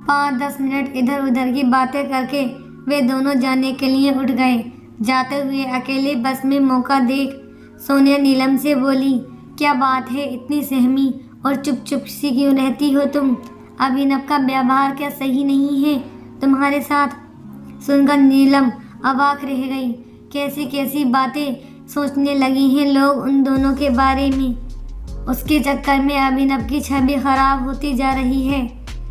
5-10 minute इधर उधर की बातें करके वे दोनों जाने के लिए उठ गए। जाते हुए अकेले बस में मौका देख सोनिया नीलम से बोली, क्या बात है, इतनी सहमी और चुप चुप सी क्यों रहती हो तुम? अभिनव का व्यवहार क्या सही नहीं है तुम्हारे साथ? सुनकर नीलम अवाक रह गई। कैसी कैसी बातें सोचने लगी हैं लोग उन दोनों के बारे में। उसके चक्कर में अभिनव की छवि खराब होती जा रही है।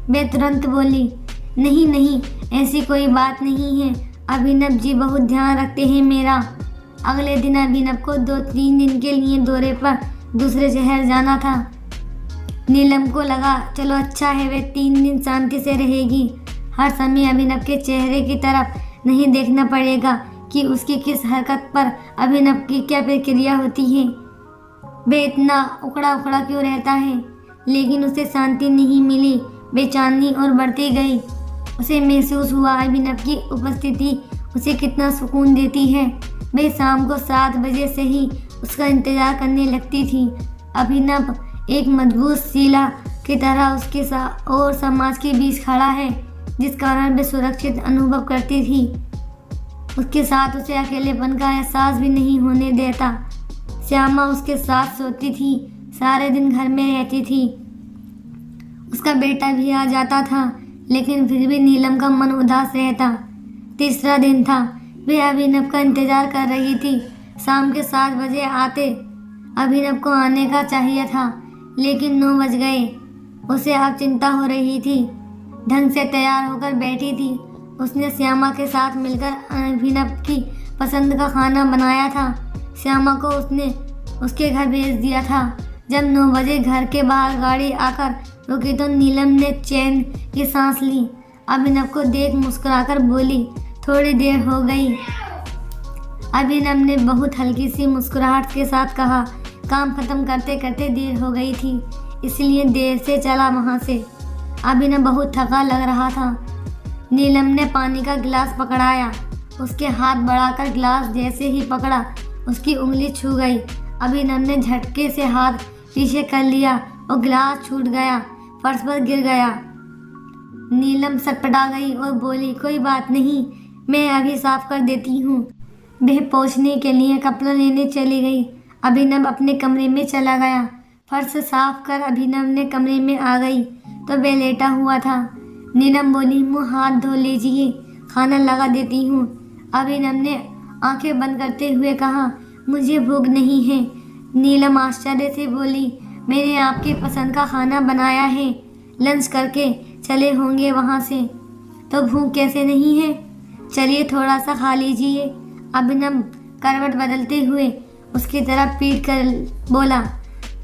वे तुरंत बोली, नहीं नहीं, ऐसी कोई बात नहीं है। अभिनव जी बहुत ध्यान रखते हैं मेरा। अगले दिन अभिनव को 2-3 दिन के लिए दौरे पर दूसरे शहर जाना था। नीलम को लगा चलो अच्छा है, वे 3 दिन शांति से रहेगी। हर समय अभिनव के चेहरे की तरफ नहीं देखना पड़ेगा कि उसकी किस हरकत पर अभिनव की क्या प्रतिक्रिया होती है। वे इतना उखड़ा उखड़ा क्यों रहता है? लेकिन उसे शांति नहीं मिली, बेचैनी और बढ़ती गई। उसे महसूस हुआ अभिनव की उपस्थिति उसे कितना सुकून देती है। वे शाम को 7 बजे से ही उसका इंतजार करने लगती थी। अभिनव एक मजबूत शिला की तरह उसके साथ और समाज के बीच खड़ा है, जिस कारण वे सुरक्षित अनुभव करती थी। उसके साथ उसे अकेलेपन का एहसास भी नहीं होने देता। श्यामा उसके साथ सोती थी, सारे दिन घर में रहती थी। उसका बेटा भी आ जाता था, लेकिन फिर भी नीलम का मन उदास रहता। तीसरा दिन था, वे अभिनव का इंतजार कर रही थी। शाम के 7 बजे आते अभिनव को आने का चाहिए था, लेकिन 9 बज गए। उसे अब चिंता हो रही थी। ढंग से तैयार होकर बैठी थी। उसने श्यामा के साथ मिलकर अभिनव की पसंद का खाना बनाया था। श्यामा को उसने उसके घर भेज दिया था। जब 9 बजे घर के बाहर गाड़ी आकर रुकी तो नीलम ने चैन की सांस ली। अभिनव को देख मुस्कुराकर बोली, थोड़ी देर हो गई। अभिनव ने बहुत हल्की सी मुस्कुराहट के साथ कहा, काम खत्म करते करते देर हो गई थी, इसलिए देर से चला वहाँ से। अभिनव बहुत थका लग रहा था। नीलम ने पानी का गिलास पकड़ाया। उसके हाथ बढ़ाकर गिलास जैसे ही पकड़ा, उसकी उंगली छू गई। अभिनव ने झटके से हाथ पीछे कर लिया और गिलास छूट गया, फर्श पर गिर गया। नीलम सटपटा गई और बोली, कोई बात नहीं, मैं अभी साफ कर देती हूँ। वह पोंछने के लिए कपड़ा लेने चली गई। अभिनव अपने कमरे में चला गया। फर्श साफ कर अभिनव ने कमरे में आ गई तो वह लेटा हुआ था। नीलम बोली, मुँह हाथ धो लीजिए, खाना लगा देती हूँ। अभिनव ने आंखें बंद करते हुए कहा, मुझे भूख नहीं है। नीलम आश्चर्य से बोली, मैंने आपके पसंद का खाना बनाया है, लंच करके चले होंगे वहाँ से, तो भूख कैसे नहीं है? चलिए थोड़ा सा खा लीजिए। अभिनव करवट बदलते हुए उसकी तरफ पीट कर बोला,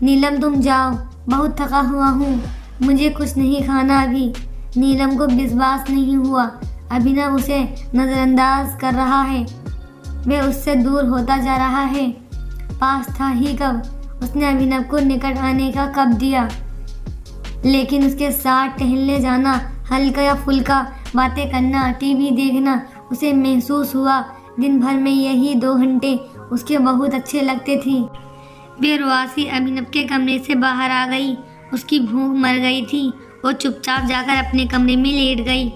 नीलम तुम जाओ, बहुत थका हुआ हूँ, मुझे कुछ नहीं खाना अभी। नीलम को विश्वास नहीं हुआ अभिनव उसे नज़रअंदाज कर रहा है। वह उससे दूर होता जा रहा है। पास था ही कब, उसने अभिनव को निकट आने का कब दिया, लेकिन उसके साथ टहलने जाना, हल्का या फुल्का बातें करना, टीवी देखना, उसे महसूस हुआ दिन भर में यही 2 घंटे उसके बहुत अच्छे लगते थे। बेरवासी अभिनव के कमरे से बाहर आ गई। उसकी भूख मर गई थी और चुपचाप जाकर अपने कमरे में लेट गई।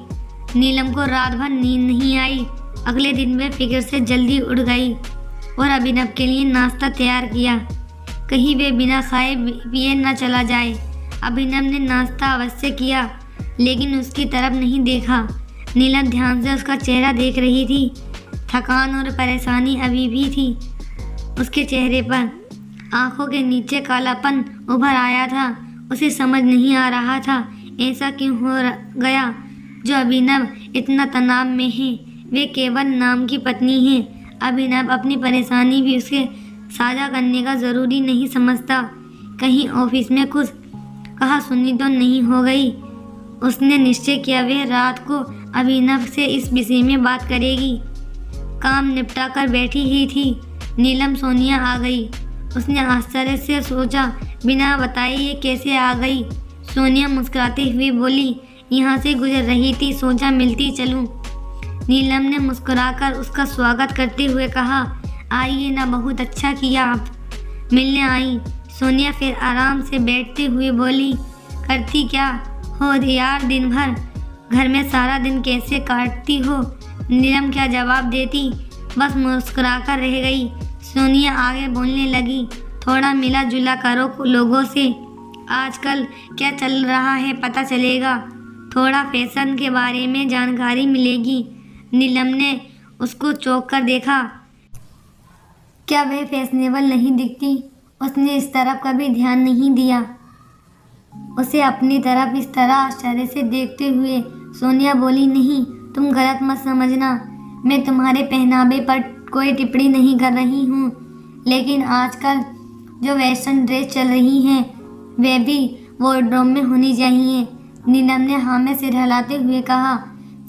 नीलम को रात भर नींद नहीं आई। अगले दिन वह फिक्र से जल्दी उठ गई और अभिनव के लिए नाश्ता तैयार किया, कहीं वे बिना खाए पिए न चला जाए। अभिनव ने नाश्ता अवश्य किया, लेकिन उसकी तरफ नहीं देखा। नीलम ध्यान से उसका चेहरा देख रही थी। थकान और परेशानी अभी भी थी उसके चेहरे पर। आंखों के नीचे कालापन उभर आया था। उसे समझ नहीं आ रहा था ऐसा क्यों हो गया जो अभिनव इतना तनाव में है। वे केवल नाम की पत्नी है। अभिनव अपनी परेशानी भी उसके साझा करने का ज़रूरी नहीं समझता। कहीं ऑफिस में कुछ कहा सुनी तो नहीं हो गई। उसने निश्चय किया वह रात को अभिनव से इस विषय में बात करेगी। काम निपटा कर बैठी ही थी, नीलम सोनिया आ गई। उसने आश्चर्य से सोचा, बिना बताए ये कैसे आ गई? सोनिया मुस्कुराते हुए बोली, यहाँ से गुजर रही थी, सोचा मिलती चलूं। नीलम ने मुस्कुराकर उसका स्वागत करते हुए कहा, आइए ना, बहुत अच्छा किया आप मिलने आई। सोनिया फिर आराम से बैठते हुए बोली, करती क्या हो यार, दिन भर घर में सारा दिन कैसे काटती हो? नीलम क्या जवाब देती, बस मुस्कुराकर रह गई। सोनिया आगे बोलने लगी, थोड़ा मिला जुला करो लोगों से, आजकल क्या चल रहा है पता चलेगा, थोड़ा फैशन के बारे में जानकारी मिलेगी। नीलम ने उसको चौंक कर देखा। क्या वह फैशनेबल नहीं दिखती? उसने इस तरफ कभी ध्यान नहीं दिया। उसे अपनी तरफ इस तरह आश्चर्य से देखते हुए सोनिया बोली, नहीं, तुम गलत मत समझना, मैं तुम्हारे पहनावे पर कोई टिप्पणी नहीं कर रही हूँ, लेकिन आजकल जो वेस्टर्न ड्रेस चल रही हैं वे भी वार्डरोब में होनी चाहिए। नीलम ने हाँ में सिर हिलाते हुए कहा,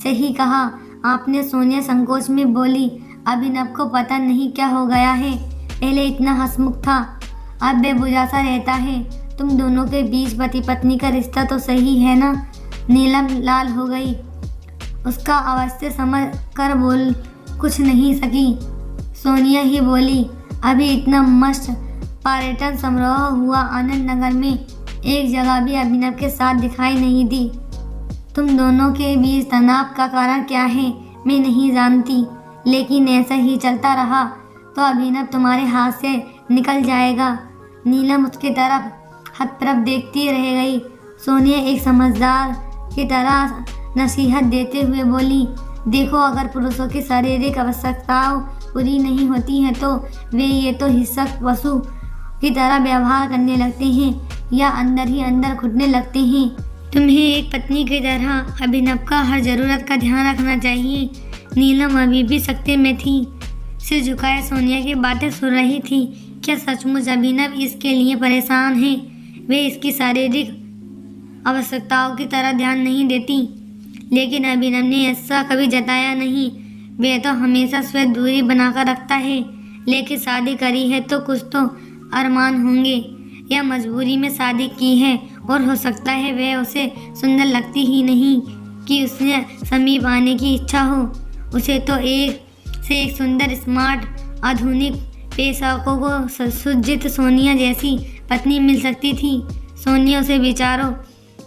सही कहा आपने। सोनिया संकोच में बोली, अभिनव को पता नहीं क्या हो गया है, पहले इतना हंसमुख था, अब बेबुझा सा रहता है। तुम दोनों के बीच पति पत्नी का रिश्ता तो सही है ना? नीलम लाल हो गई। उसका अवश्य समझ कर बोल कुछ नहीं सकी। सोनिया ही बोली, अभी इतना मस्त पर्यटन समारोह हुआ आनंद नगर में, एक जगह भी अभिनव के साथ दिखाई नहीं दी। तुम दोनों के बीच तनाव का कारण क्या है मैं नहीं जानती, लेकिन ऐसा ही चलता रहा तो अभिनव तुम्हारे हाथ से निकल जाएगा। नीलम उसकी तरफ हतप्रभ देखती रह गई। सोनिया एक समझदार की तरह नसीहत देते हुए बोली, देखो अगर पुरुषों की शारीरिक आवश्यकताएं पूरी नहीं होती हैं तो वे ये तो हिंसक पशु की तरह व्यवहार करने लगते हैं या अंदर ही अंदर घुटने लगते हैं। तुम्हें एक पत्नी की तरह अभिनव का हर ज़रूरत का ध्यान रखना चाहिए। नीलम अभी भी सकते में थी, सिर झुकाए सोनिया की बातें सुन रही थी। क्या सचमुच अभिनव इसके लिए परेशान है? वे इसकी शारीरिक आवश्यकताओं की तरह ध्यान नहीं देती, लेकिन अभिनव ने ऐसा कभी जताया नहीं। वे तो हमेशा स्वयं दूरी बनाकर रखता है, लेकिन शादी करी है तो कुछ तो अरमान होंगे, या मजबूरी में शादी की है, और हो सकता है वह उसे सुंदर लगती ही नहीं कि उसने समीप आने की इच्छा हो। उसे तो एक से एक सुंदर, स्मार्ट, आधुनिक पेशों को सुसज्जित सोनिया जैसी पत्नी मिल सकती थी। सोनिया उसे विचारों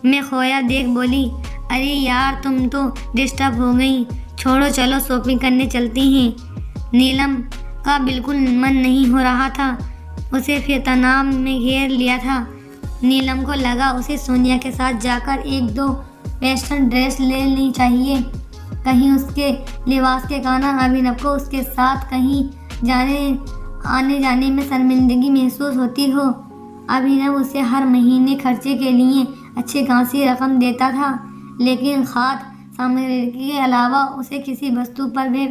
में खोया देख बोली, अरे यार तुम तो डिस्टर्ब हो गई, छोड़ो चलो शॉपिंग करने चलती हैं। नीलम का बिल्कुल मन नहीं हो रहा था, उसे फिर तनाव में घेर लिया था। नीलम को लगा उसे सोनिया के साथ जाकर एक दो वेस्टर्न ड्रेस ले लेनी चाहिए, कहीं उसके लिबास के कारण अभिनव को उसके साथ कहीं आने जाने में शर्मिंदगी महसूस होती हो। अभिनव उसे हर महीने खर्चे के लिए अच्छी खासी रकम देता था, लेकिन खाद्य सामग्री के अलावा उसे किसी वस्तु पर भी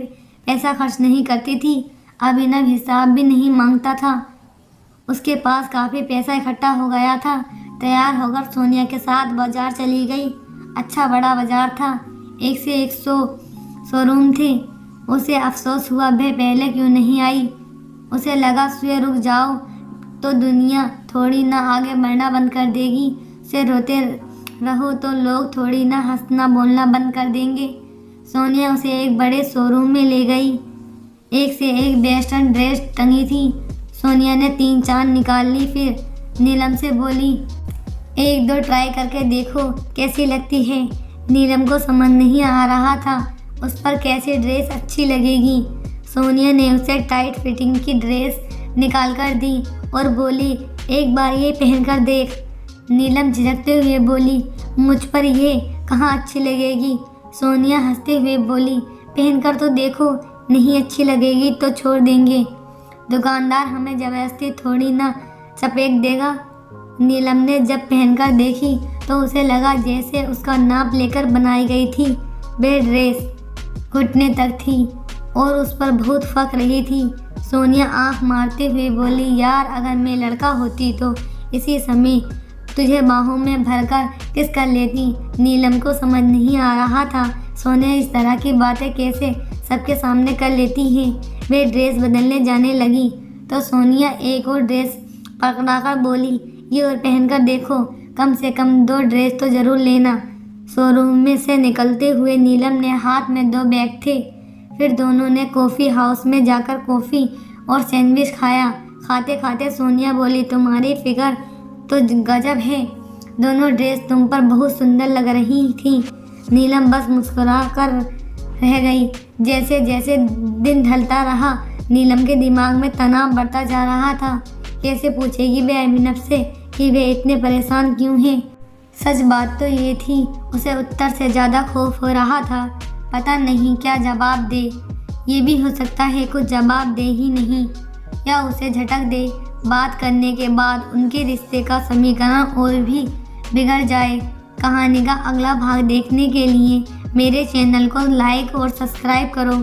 पैसा खर्च नहीं करती थी। अभिनव हिसाब भी नहीं मांगता था। उसके पास काफ़ी पैसा इकट्ठा हो गया था। तैयार होकर सोनिया के साथ बाजार चली गई। अच्छा बड़ा बाजार था, एक से एक शोरूम थे। उसे अफसोस हुआ वह पहले क्यों नहीं आई। उसे लगा स्वयं रुक जाओ तो दुनिया थोड़ी ना आगे बढ़ना बंद कर देगी, से रोते रहो तो लोग थोड़ी ना हंसना बोलना बंद कर देंगे। सोनिया उसे एक बड़े शोरूम में ले गई। एक से एक वेस्टर्न ड्रेस टंगी थी। सोनिया ने 3-4 निकाल ली, फिर नीलम से बोली, एक दो ट्राई करके देखो कैसी लगती है। नीलम को समझ नहीं आ रहा था उस पर कैसी ड्रेस अच्छी लगेगी। सोनिया ने उसे टाइट फिटिंग की ड्रेस निकाल कर दी और बोली, एक बार ये पहनकर देख। नीलम झिझकते हुए बोली, मुझ पर ये कहाँ अच्छी लगेगी। सोनिया हंसते हुए बोली, पहनकर तो देखो, नहीं अच्छी लगेगी तो छोड़ देंगे, दुकानदार हमें ज़बरदस्ती थोड़ी ना चपेट देगा। नीलम ने जब पहनकर देखी तो उसे लगा जैसे उसका नाप लेकर बनाई गई थी। वह ड्रेस घुटने तक थी और उस पर बहुत फक रही थी। सोनिया आंख मारते हुए बोली, यार अगर मैं लड़का होती तो इसी समय तुझे बाहों में भरकर किस कर लेती। नीलम को समझ नहीं आ रहा था सोनिया इस तरह की बातें कैसे सबके सामने कर लेती है। वे ड्रेस बदलने जाने लगी तो सोनिया एक और ड्रेस पकड़ाकर बोली, ये और पहनकर देखो, कम से कम 2 ड्रेस तो ज़रूर लेना। शोरूम में से निकलते हुए नीलम ने हाथ में 2 बैग थे। फिर दोनों ने कॉफ़ी हाउस में जाकर कॉफ़ी और सैंडविच खाया। खाते खाते सोनिया बोली, तुम्हारी फिगर तो गजब है, दोनों ड्रेस तुम पर बहुत सुंदर लग रही थी। नीलम बस मुस्कुरा कर रह गई। जैसे जैसे दिन ढलता रहा, नीलम के दिमाग में तनाव बढ़ता जा रहा था। कैसे पूछेगी वे अभिनव से कि वे इतने परेशान क्यों हैं। सच बात तो ये थी, उसे उत्तर से ज़्यादा खौफ हो रहा था। पता नहीं क्या जवाब दे। ये भी हो सकता है कुछ जवाब दे ही नहीं, या उसे झटक दे। बात करने के बाद उनके रिश्ते का समीकरण और भी बिगड़ जाए। कहानी का अगला भाग देखने के लिए मेरे चैनल को लाइक और सब्सक्राइब करो।